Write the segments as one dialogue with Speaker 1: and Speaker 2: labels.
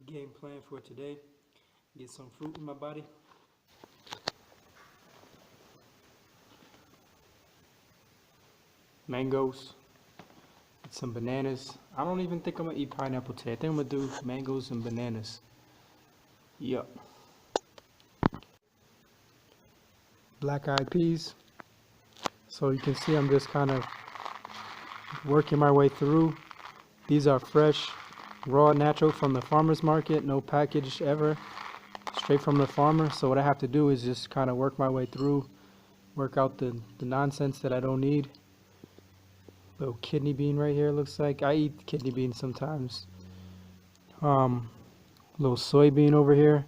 Speaker 1: Game plan for today. Get some fruit in my body. Mangoes. Some bananas. I don't even think I'm gonna eat pineapple today. I think I'm gonna do mangoes and bananas. Yup. Black-eyed peas. So you can see I'm just kind of working my way through. These are fresh, raw, natural from the farmer's market. No package ever. Straight from the farmer. So what I have to do is just kind of work my way through. Work out the nonsense that I don't need. Little kidney bean right here looks like. I eat kidney beans sometimes. Little soybean over here.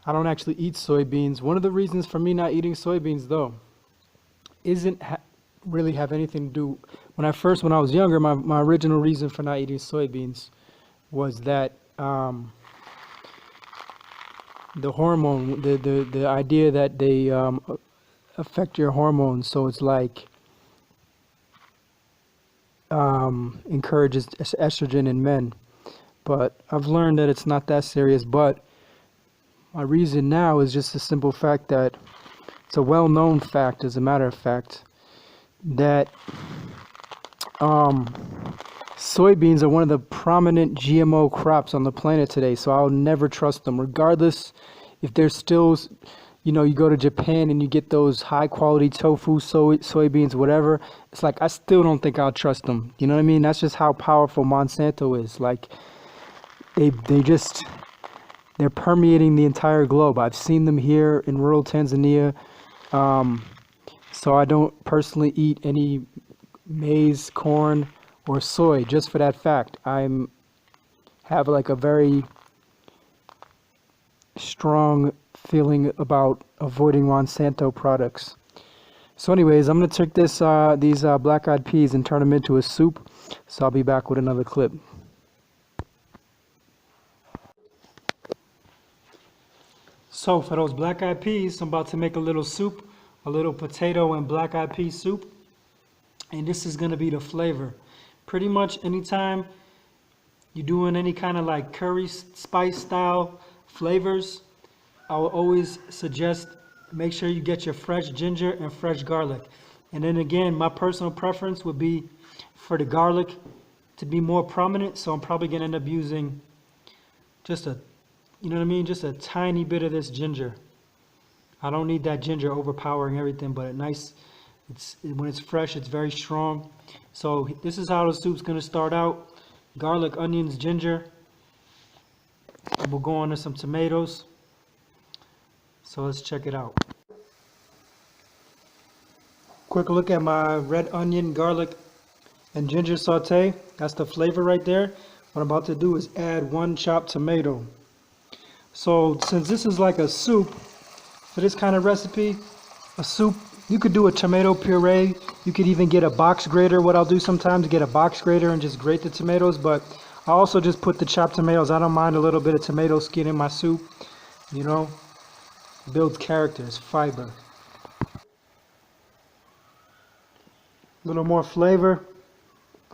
Speaker 1: I don't actually eat soybeans. One of the reasons for me not eating soybeans though isn't really have anything to do. When I was younger, my original reason for not eating soybeans was that the hormone, the idea that they affect your hormones. So it's like encourages estrogen in men. But I've learned that it's not that serious. But my reason now is just the simple fact that it's a well-known fact, as a matter of fact, that soybeans are one of the prominent GMO crops on the planet today. So I'll never trust them, regardless if they're still, you go to Japan and you get those high-quality tofu, soybeans, whatever. It's like I still don't think I'll trust them. You know what I mean? That's just how powerful Monsanto is. Like they're permeating the entire globe. I've seen them here in rural Tanzania. So I don't personally eat any maize, corn, or soy just for that fact. Have like a very strong feeling about avoiding Monsanto products. So anyways, I'm going to take these black-eyed peas and turn them into a soup. So I'll be back with another clip. So for those black-eyed peas, I'm about to make a little soup, a little potato and black-eyed pea soup. And this is going to be the flavor. Pretty much anytime you're doing any kind of like curry spice style flavors, I will always suggest make sure you get your fresh ginger and fresh garlic. And then again, my personal preference would be for the garlic to be more prominent. So I'm probably going to end up using just just a tiny bit of this ginger. I don't need that ginger overpowering everything, but when it's fresh, it's very strong. So this is how the soup's going to start out. Garlic, onions, ginger. And we'll go on to some tomatoes. So let's check it out. Quick look at my red onion, garlic, and ginger saute. That's the flavor right there. What I'm about to do is add 1 chopped tomato. So since this is like a soup, for this kind of recipe, a soup, you could do a tomato puree. You could even get a box grater. What I'll do sometimes, get a box grater and just grate the tomatoes. But I also just put the chopped tomatoes. I don't mind a little bit of tomato skin in my soup. Builds character, it's fiber. A little more flavor.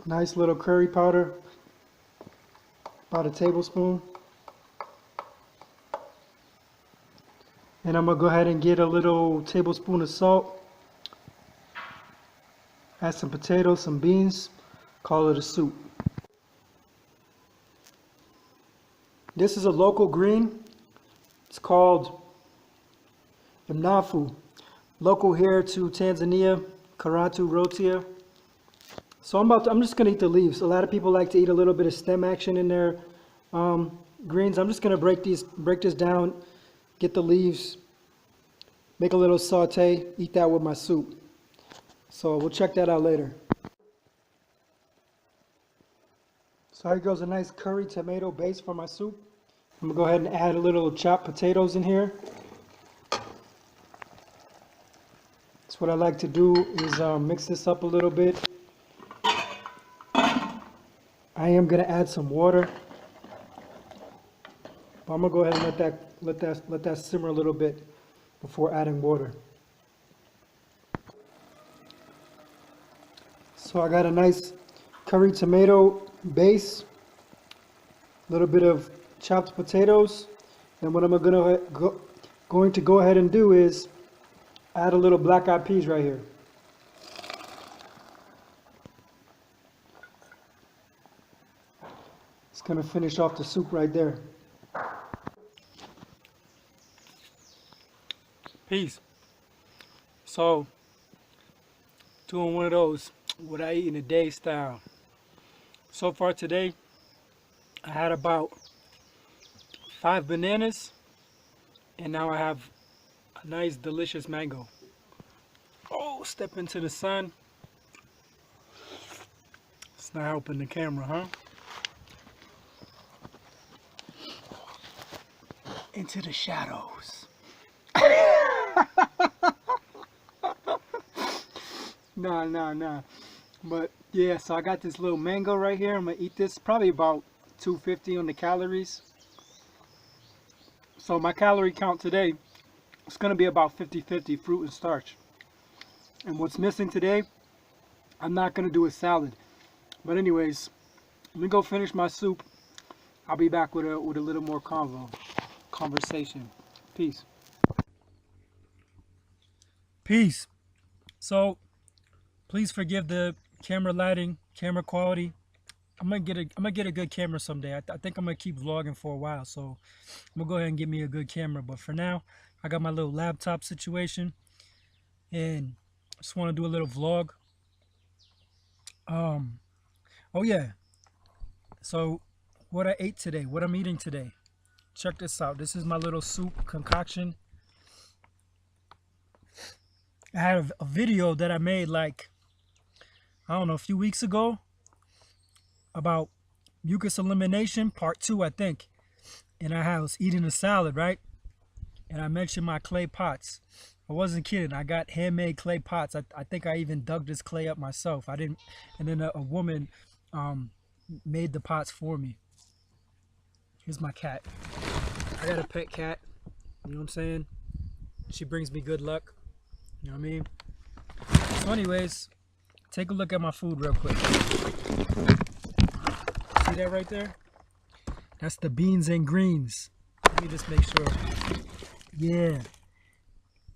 Speaker 1: Nice little curry powder. About a tablespoon. And I'm going to go ahead and get a little tablespoon of salt. Add some potatoes, some beans. Call it a soup. This is a local green. It's called mnafu. Local here to Tanzania, Karatu rotia. So I'm just going to eat the leaves. A lot of people like to eat a little bit of stem action in their greens. I'm just going to break this down. Get the leaves, make a little saute, eat that with my soup. So we'll check that out later. So here goes a nice curry tomato base for my soup. I'm going to go ahead and add a little chopped potatoes in here. So what I like to do is mix this up a little bit. I am going to add some water. But I'm going to go ahead and let that simmer a little bit before adding water. So I got a nice curry tomato base. a little bit of chopped potatoes. And what I'm going to go ahead and do is add a little black-eyed peas right here. It's going to finish off the soup right there. Peas. So, doing one of those, what I eat in a day style. So far today, I had about 5 bananas, and now I have a nice delicious mango. Oh, step into the sun. It's not helping the camera, huh? Into the shadows. Nah. But yeah, so I got this little mango right here. I'm gonna eat this, probably about 250 on the calories. So my calorie count today is gonna be about 50-50 fruit and starch. And what's missing today, I'm not gonna do a salad. But anyways, let me go finish my soup. I'll be back with a little more conversation. Peace. Peace. So please forgive the camera lighting, camera quality. I'm gonna get a good camera someday. I think I'm gonna keep vlogging for a while, so I'm gonna go ahead and get me a good camera. But for now, I got my little laptop situation, and I just want to do a little vlog. Oh yeah. So what I ate today, what I'm eating today. Check this out. This is my little soup concoction. I had a video that I made like, I don't know, a few weeks ago about mucus elimination, part 2, I think. And I was eating a salad, right? And I mentioned my clay pots. I wasn't kidding. I got handmade clay pots. I think I even dug this clay up myself. I didn't. And then a woman made the pots for me. Here's my cat. I got a pet cat. You know what I'm saying? She brings me good luck. You know what I mean? So anyways, take a look at my food real quick. See that right there? That's the beans and greens. Let me just make sure.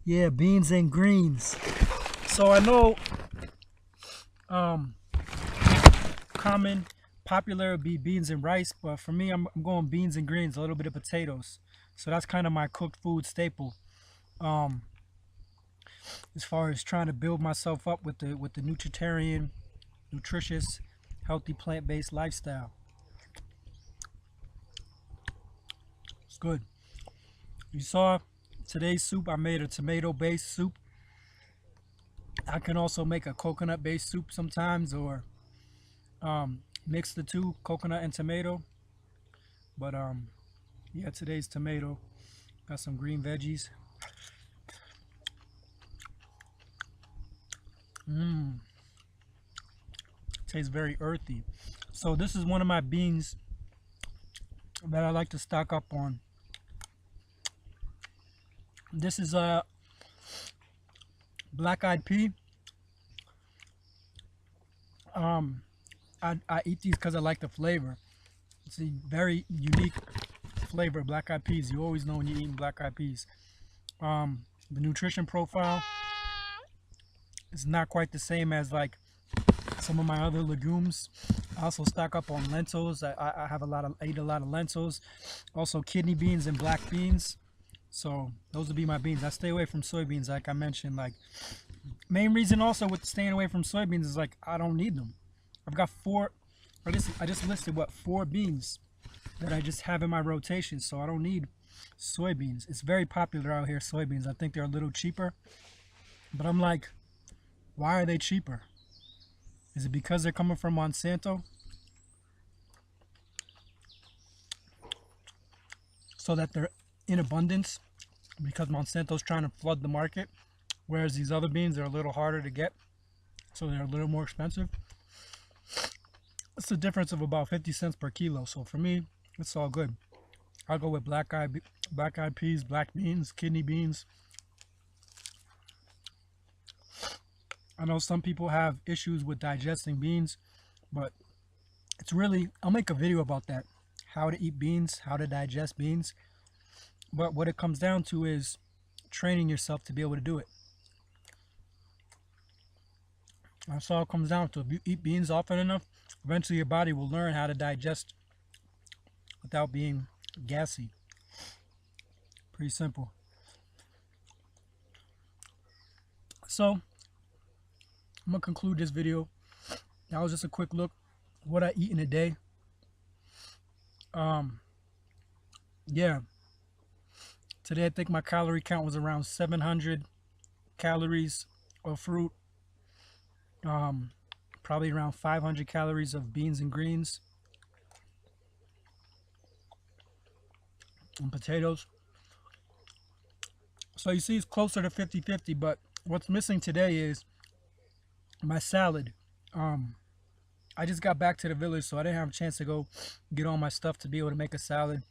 Speaker 1: Yeah, beans and greens. So I know common, popular would be beans and rice, but for me, I'm going beans and greens, a little bit of potatoes. So that's kind of my cooked food staple. As far as trying to build myself up with the nutritarian, nutritious, healthy plant-based lifestyle. It's good. You saw today's soup. I made a tomato-based soup. I can also make a coconut-based soup sometimes, or mix the two, coconut and tomato. But yeah, today's tomato. Got some green veggies. Tastes very earthy. So this is one of my beans that I like to stock up on. This is a black-eyed pea. I eat these because I like the flavor. It's a very unique flavor of black-eyed peas. You always know when you're eating black-eyed peas. The nutrition profile is not quite the same as like some of my other legumes. I also stock up on lentils. I eat a lot of lentils. Also kidney beans and black beans. So those would be my beans. I stay away from soybeans, like I mentioned. Like, main reason also with staying away from soybeans is like I don't need them. I've got I just listed what 4 beans that I just have in my rotation, so I don't need soybeans. It's very popular out here, soybeans. I think they're a little cheaper, but I'm like, why are they cheaper? Is it because they're coming from Monsanto? So that they're in abundance because Monsanto's trying to flood the market, whereas these other beans are a little harder to get, so they're a little more expensive. It's a difference of about 50 cents per kilo. So for me, it's all good. I'll go with black-eyed peas, black beans, kidney beans. I know some people have issues with digesting beans, but it's really, I'll make a video about that. how to eat beans, how to digest beans. But what it comes down to is training yourself to be able to do it. That's all it comes down to. If you eat beans often enough, eventually your body will learn how to digest without being gassy. Pretty simple. So, I'm going to conclude this video. That was just a quick look what I eat in a day. Yeah. Today I think my calorie count was around 700 calories of fruit. Probably around 500 calories of beans and greens and potatoes. So you see it's closer to 50-50, but what's missing today is my salad. I just got back to the village, so I didn't have a chance to go get all my stuff to be able to make a salad.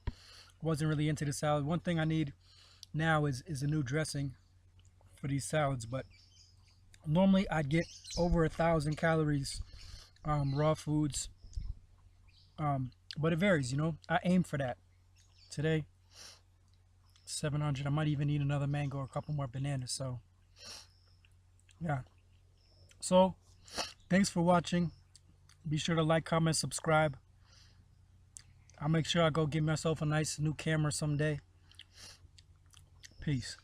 Speaker 1: Wasn't really into the salad. One thing I need now is a new dressing for these salads, but normally I'd get over 1,000 calories raw foods, but it varies, you know. I aim for that. Today 700. I might even eat another mango or a couple more bananas. So yeah, so thanks for watching. Be sure to like, comment, subscribe. I'll make sure I go get myself a nice new camera someday. Peace.